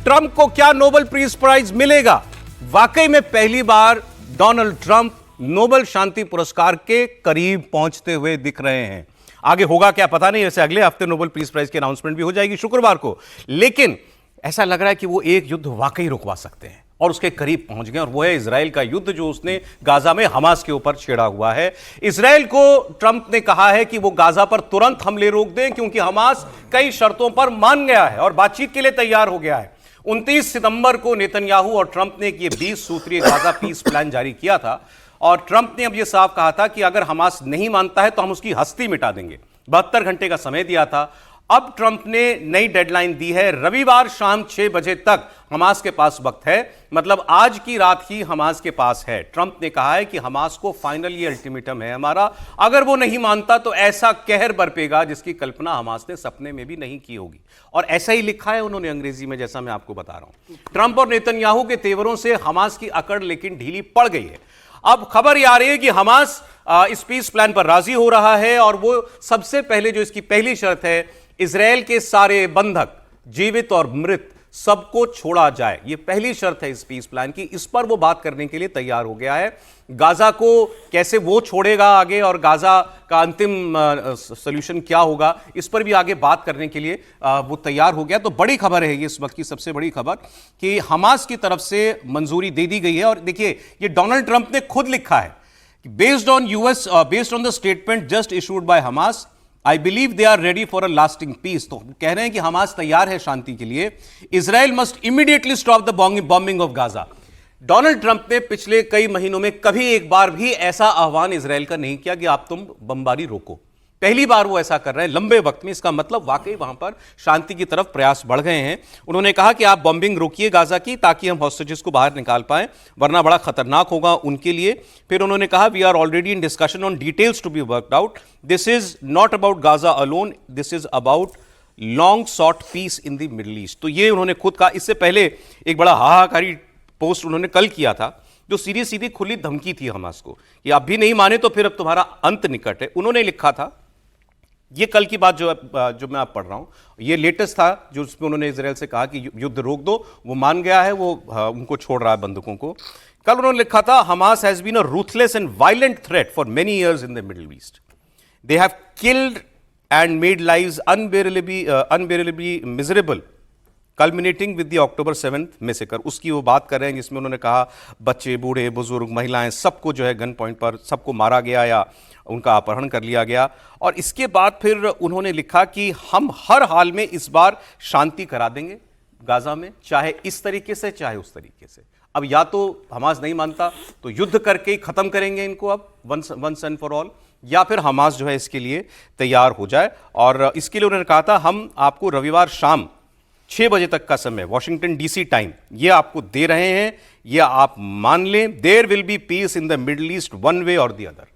Trump को क्या Nobel peace prize मिलेगा? वाकई में पहली बार डोनाल्ड ट्रंप नोबेल शांति पुरस्कार के करीब पहुंचते हुए दिख रहे हैं। आगे होगा क्या पता नहीं, वैसे अगले हफ्ते नोबेल पीस प्राइज की अनाउंसमेंट भी हो जाएगी शुक्रवार को, लेकिन ऐसा लग रहा है कि वो एक युद्ध वाकई रुकवा सकते हैं और उसके करीब पहुंच गए, और वो है इजराइल का युद्ध जो उसने गाजा में हमास के ऊपर छेड़ा हुआ है। इजराइल को ट्रंप ने कहा है कि वो गाजा पर तुरंत हमले रोक दें, क्योंकि हमास कई शर्तों पर मान गया है और बातचीत के लिए तैयार हो गया है। 29 सितंबर को नेतन्याहू और ट्रंप ने ये 20 सूत्रीय गाजा पीस प्लान जारी किया था, और ट्रंप ने अब यह साफ कहा था कि अगर हमास नहीं मानता है तो हम उसकी हस्ती मिटा देंगे। 72 घंटे का समय दिया था। अब ट्रंप ने नई डेडलाइन दी है, रविवार शाम 6 बजे तक हमास के पास वक्त है, मतलब आज की रात ही हमास के पास है। ट्रंप ने कहा है कि हमास को फाइनल ये अल्टीमेटम है हमारा, अगर वो नहीं मानता तो ऐसा कहर बरपेगा जिसकी कल्पना हमास ने सपने में भी नहीं की होगी। और ऐसा ही लिखा है उन्होंने अंग्रेजी में, जैसा मैं आपको बता रहा हूं। ट्रंप और नेतन्याहू के तेवरों से हमास की अकड़ लेकिन ढीली पड़ गई है। अब खबर यह आ रही है कि हमास इस पीस प्लान पर राजी हो रहा है, और वो सबसे पहले जो इसकी पहली शर्त है, इजराइल के सारे बंधक जीवित और मृत सबको छोड़ा जाए। यह पहली शर्त है इस पीस प्लान की। इस पर वो बात करने के लिए तैयार हो गया है। गाजा को कैसे वो छोड़ेगा आगे, और गाजा का अंतिम सॉल्यूशन क्या होगा, इस पर भी आगे बात करने के लिए वो तैयार हो गया। तो बड़ी खबर है ये, इस वक्त की सबसे बड़ी खबर, कि हमास की तरफ से मंजूरी दे दी गई है। और देखिए, ये डोनाल्ड ट्रंप ने खुद लिखा है, based on the statement just issued by Hamas, I believe they are ready for a lasting peace. तो कह रहे हैं कि हमास तैयार है शांति के लिए। Israel must immediately stop the bombing of Gaza. Donald Trump ने पिछले कई महीनों में कभी एक बार भी ऐसा आह्वान इजराइल का नहीं किया कि आप तुम बमबारी रोको। पहली बार वो ऐसा कर रहे हैं लंबे वक्त में। इसका मतलब वाकई वहां पर शांति की तरफ प्रयास बढ़ गए हैं। उन्होंने कहा कि आप बॉम्बिंग रोकिए गाजा की, ताकि हम हॉस्टेजेस को बाहर निकाल पाएं, वरना बड़ा खतरनाक होगा उनके लिए। फिर उन्होंने कहा, we are already in discussion on details to be worked out. This is not about Gaza alone, this is about long sought peace in the Middle East. तो ये उन्होंने खुद कहा। इससे पहले एक बड़ा हाहाकारी पोस्ट उन्होंने कल किया था, जो सीधी सीधी खुली धमकी थी हमास को कि आप भी नहीं माने तो फिर अब तुम्हारा अंत निकट है। उन्होंने लिखा था, ये कल की बात जो मैं आप पढ़ रहा हूं, ये लेटेस्ट था, जो उसमें उन्होंने इजराइल से कहा कि युद्ध रोक दो। वो मान गया है, वो उनको छोड़ रहा है बंदूकों को। कल उन्होंने लिखा था, Hamas has been a ruthless and violent threat for many years in the Middle East. They have killed and made lives unbearably miserable, culminating with the October 7th massacre. उसकी वो बात कर रहे हैं जिसमें उन्होंने कहा बच्चे, बूढ़े, बुजुर्ग, महिलाएं, सबको जो है गन पॉइंट पर सबको मारा गया या उनका अपहरण कर लिया गया। और इसके बाद फिर उन्होंने लिखा कि हम हर हाल में इस बार शांति करा देंगे गाजा में, चाहे इस तरीके से चाहे उस तरीके से। अब या तो हमास नहीं मानता तो युद्ध करके ही खत्म करेंगे इनको अब वंस एंड फॉर ऑल, या फिर हमास जो है इसके लिए तैयार हो जाए। और इसके लिए उन्होंने कहा था, हम आपको रविवार शाम 6 बजे तक का समय, वॉशिंगटन डीसी टाइम, ये आपको दे रहे हैं, ये आप मान लें। There will be peace in the Middle East one way और द अदर।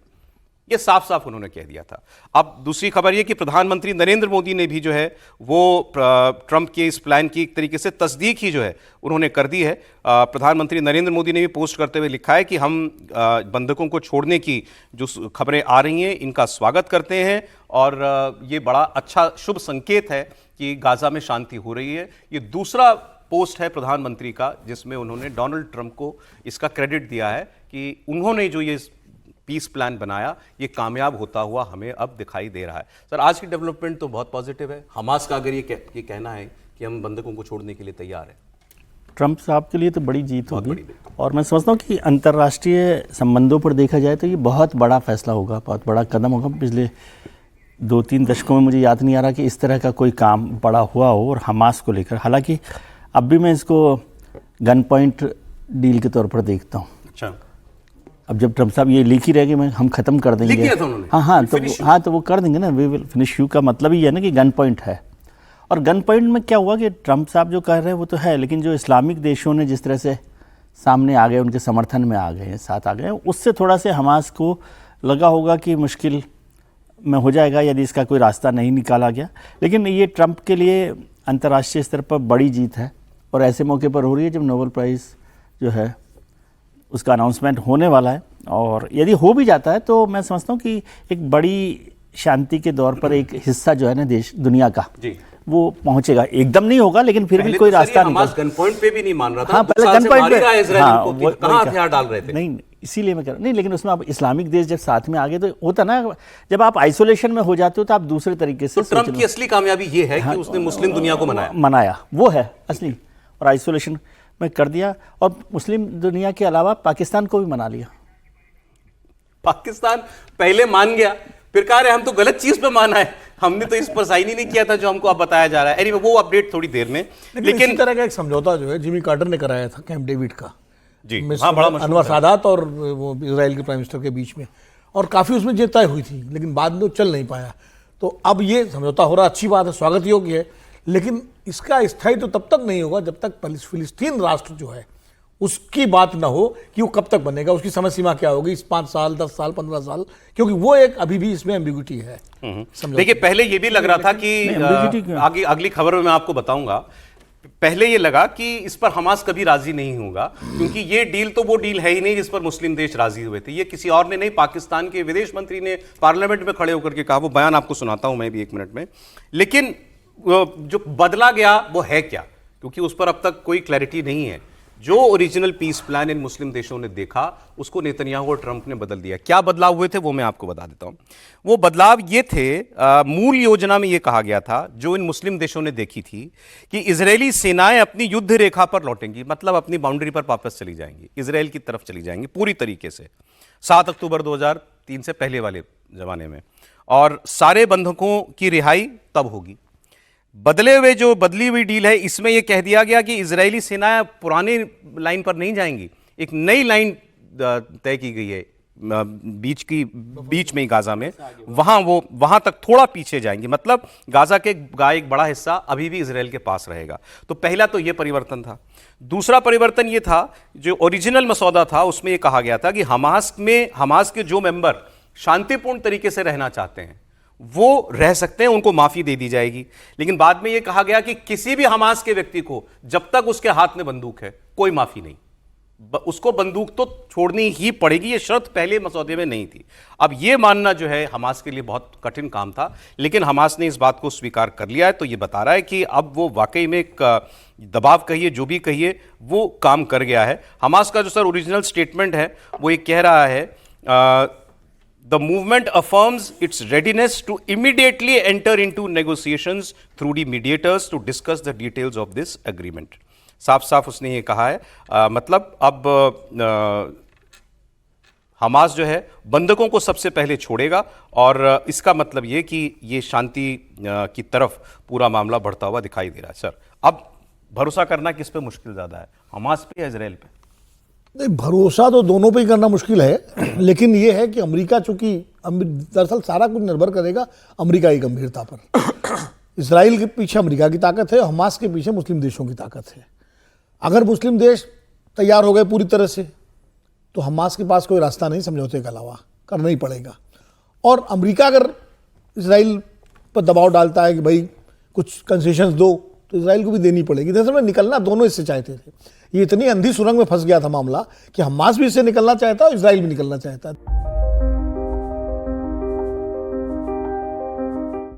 ये साफ साफ उन्होंने कह दिया था। अब दूसरी खबर ये कि प्रधानमंत्री नरेंद्र मोदी ने भी जो है वो ट्रंप के इस प्लान की एक तरीके से तस्दीक ही जो है उन्होंने कर दी है। प्रधानमंत्री नरेंद्र मोदी ने भी पोस्ट करते हुए लिखा है कि हम बंधकों को छोड़ने की जो खबरें आ रही हैं इनका स्वागत करते हैं, और ये बड़ा अच्छा शुभ संकेत है कि गाजा में शांति हो रही है। ये दूसरा पोस्ट है प्रधानमंत्री का जिसमें उन्होंने डोनाल्ड ट्रंप को इसका क्रेडिट दिया है कि उन्होंने जो ये पीस प्लान बनाया ये कामयाब होता हुआ हमें अब दिखाई दे रहा है। सर, आज की डेवलपमेंट तो बहुत पॉजिटिव है। हमास का अगर ये कहना है कि हम बंधकों को छोड़ने के लिए तैयार हैं, ट्रंप साहब के लिए तो बड़ी जीत होगी। और मैं समझता हूँ कि अंतर्राष्ट्रीय संबंधों पर देखा जाए तो ये बहुत बड़ा फैसला होगा, बहुत बड़ा कदम होगा। पिछले 2-3 दशकों में मुझे याद नहीं आ रहा कि इस तरह का कोई काम बड़ा हुआ हो और हमास को लेकर। हालांकि अब भी मैं इसको गन पॉइंट डील के तौर पर देखता हूँ। अच्छा, अब जब ट्रंप साहब ये लिख ही रहे कि मैं हम खत्म कर देंगे, तो वो कर देंगे ना। वी विल फिनिश यू का मतलब ही है ना कि गन पॉइंट है। और गन पॉइंट में क्या हुआ कि ट्रंप साहब जो कह रहे हैं वो तो है, लेकिन जो इस्लामिक देशों ने जिस तरह से सामने आ गए, उनके समर्थन में आ गए हैं, साथ आ गए हैं, उससे थोड़ा से हमास को लगा होगा कि मुश्किल में हो जाएगा यदि इसका कोई रास्ता नहीं निकाला गया। लेकिन ये ट्रंप के लिए अंतर्राष्ट्रीय स्तर पर बड़ी जीत है, और ऐसे मौके पर हो रही है जब नोबेल प्राइज़ जो है उसका अनाउंसमेंट होने वाला है। और यदि हो भी जाता है तो मैं समझता हूँ कि एक बड़ी शांति के दौर पर एक हिस्सा जो है ना देश दुनिया का जी वो पहुंचेगा। एकदम नहीं होगा, लेकिन फिर भी कोई रास्ता निकल। हमास गन पॉइंट पे भी नहीं मान रहा था। हाँ, पहले गन पॉइंट पे, कहां हथियार डाल रहे थे? नहीं, इसीलिए मैं कह रहा नहीं, लेकिन उसमें आप इस्लामिक देश जब साथ में आ गए तो होता ना, जब आप आइसोलेशन में हो जाते हो तो आप दूसरे तरीके से। तो ट्रंप की असली कामयाबी ये है कि उसने मुस्लिम दुनिया को मनाया, वो है असली, और आइसोलेशन में कर दिया, और मुस्लिम दुनिया के अलावा पाकिस्तान को भी मना लिया। पाकिस्तान पहले मान गया, फिर कह रहे हम तो गलत चीज पे माना है, हमने तो इस पर साइन ही नहीं किया था जो हमको अब बताया जा रहा है। एनीवे, वो अपडेट थोड़ी देर में। लेकिन इसी तरह का एक समझौता जो है जिमी कार्टर ने कराया था कैंप डेविड का, जी हाँ, बड़ा अनवर सादात और वो इजराइल के प्राइम मिनिस्टर के बीच में, और काफ़ी उसमें जीत तय हुई थी, लेकिन बाद में वो चल नहीं पाया। तो अब ये समझौता हो रहा, अच्छी बात है, स्वागत योग्य है, लेकिन इसका स्थायी तो तब तक नहीं होगा जब तक फिलिस्तीन राष्ट्र जो है उसकी बात ना हो कि वो कब तक बनेगा, उसकी समय सीमा क्या होगी, इस 5 साल 10 साल 15 साल, क्योंकि वो एक अभी भी इसमें एम्बिग्यूटी है। देखिए, पहले ये भी लग रहा था कि आगे अगली खबर में मैं आपको बताऊंगा, पहले ये लगा कि इस पर हमास कभी राजी नहीं होगा, क्योंकि ये डील तो वो डील है ही नहीं जिस पर मुस्लिम देश राजी हुए थे। ये किसी और ने नहीं, पाकिस्तान के विदेश मंत्री ने पार्लियामेंट में खड़े होकर के कहा। वो बयान आपको सुनाता हूं मैं भी 1 मिनट में। लेकिन जो बदला गया वो है क्या, क्योंकि उस पर अब तक कोई क्लैरिटी नहीं है। जो ओरिजिनल पीस प्लान इन मुस्लिम देशों ने देखा उसको नेतन्याहू और ट्रंप ने बदल दिया। क्या बदलाव हुए थे वो मैं आपको बता देता हूं। वो बदलाव ये थे, मूल योजना में ये कहा गया था, जो इन मुस्लिम देशों ने देखी थी, कि इजरायली सेनाएं अपनी युद्ध रेखा पर लौटेंगी, मतलब अपनी बाउंड्री पर वापस चली जाएंगी, इजरायल की तरफ चली जाएंगी पूरी तरीके से 7 अक्टूबर 2003 से पहले वाले जमाने में, और सारे बंधकों की रिहाई तब होगी। बदले हुए जो बदली हुई डील है, इसमें यह कह दिया गया कि इजरायली सेनाएं पुरानी लाइन पर नहीं जाएंगी, एक नई लाइन तय की गई है बीच में ही गाजा में, वहां तक थोड़ा पीछे जाएंगी, मतलब गाजा के एक बड़ा हिस्सा अभी भी इजरायल के पास रहेगा। तो पहला तो यह परिवर्तन था। दूसरा परिवर्तन यह था, जो ओरिजिनल मसौदा था उसमें यह कहा गया था कि हमास के जो मेंबर शांतिपूर्ण तरीके से रहना चाहते हैं वो रह सकते हैं, उनको माफी दे दी जाएगी। लेकिन बाद में यह कहा गया कि किसी भी हमास के व्यक्ति को जब तक उसके हाथ में बंदूक है कोई माफी नहीं, उसको बंदूक तो छोड़नी ही पड़ेगी। यह शर्त पहले मसौदे में नहीं थी। अब यह मानना जो है हमास के लिए बहुत कठिन काम था, लेकिन हमास ने इस बात को स्वीकार कर लिया है। तो यह बता रहा है कि अब वो वाकई में एक दबाव कहिए, जो भी कहिए, वो काम कर गया है। हमास का जो सर ओरिजिनल स्टेटमेंट है वो ये कह रहा है, The movement affirms its readiness to immediately enter into negotiations through the mediators to discuss the details of this agreement. साफ उसने ये कहा है, मतलब अब हमास जो है बंधकों को सबसे पहले छोड़ेगा, और इसका मतलब ये कि ये शांति की तरफ पूरा मामला बढ़ता हुआ दिखाई दे रहा है। सर, अब भरोसा करना किस पे मुश्किल ज्यादा है, हमास पे या इजराइल पे? नहीं, भरोसा तो दोनों पे ही करना मुश्किल है, लेकिन ये है कि अमेरिका, चूंकि दरअसल सारा कुछ निर्भर करेगा अमेरिका की गंभीरता पर। इजराइल के पीछे अमेरिका की ताकत है, हमास के पीछे मुस्लिम देशों की ताकत है। अगर मुस्लिम देश तैयार हो गए पूरी तरह से तो हमास के पास कोई रास्ता नहीं समझौते के अलावा, करना ही पड़ेगा। और अमेरिका अगर इजराइल पर दबाव डालता है कि भाई कुछ कंसेशंस दो, तो इजराइल को भी देनी पड़ेगी। दरअसल में निकलना दोनों इससे चाहते थे। ये इतनी अंधी सुरंग में फंस गया था मामला कि हमास भी इससे निकलना चाहता है और इजराइल भी निकलना चाहता है।